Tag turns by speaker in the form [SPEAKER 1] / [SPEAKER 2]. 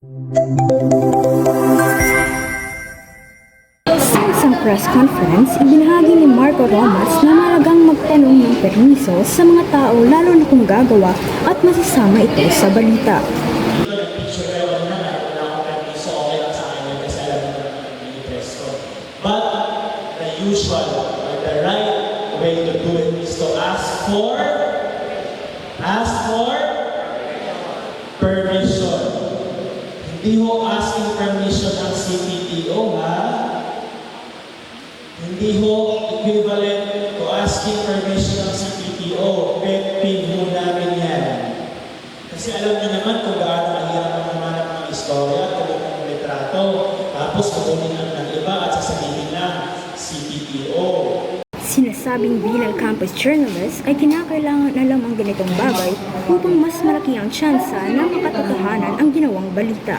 [SPEAKER 1] Sa isang press conference, ibinahagi ni Marco Romas na mahalagang magtanong ng permiso sa mga tao lalo na kung gagawa at masasama ito sa balita.
[SPEAKER 2] But the usual or the right way to do it is to ask for permission. Hindi ho asking permission ng CPTO, ha? Hindi ho equivalent to asking permission ng CPTO. Pet peeve ho namin yan. Kasi alam niyo naman kung gaano mahirap ang namanap ng istorya, tulad ng litrato, tapos kukunin ang ng iba at sasabihin lang CPTO.
[SPEAKER 1] Sinasabing bilang campus journalist ay kinakailangan alam ang ganitong bagay upang mas malaki ang tsansa na makatotohanan ang ginawang balita.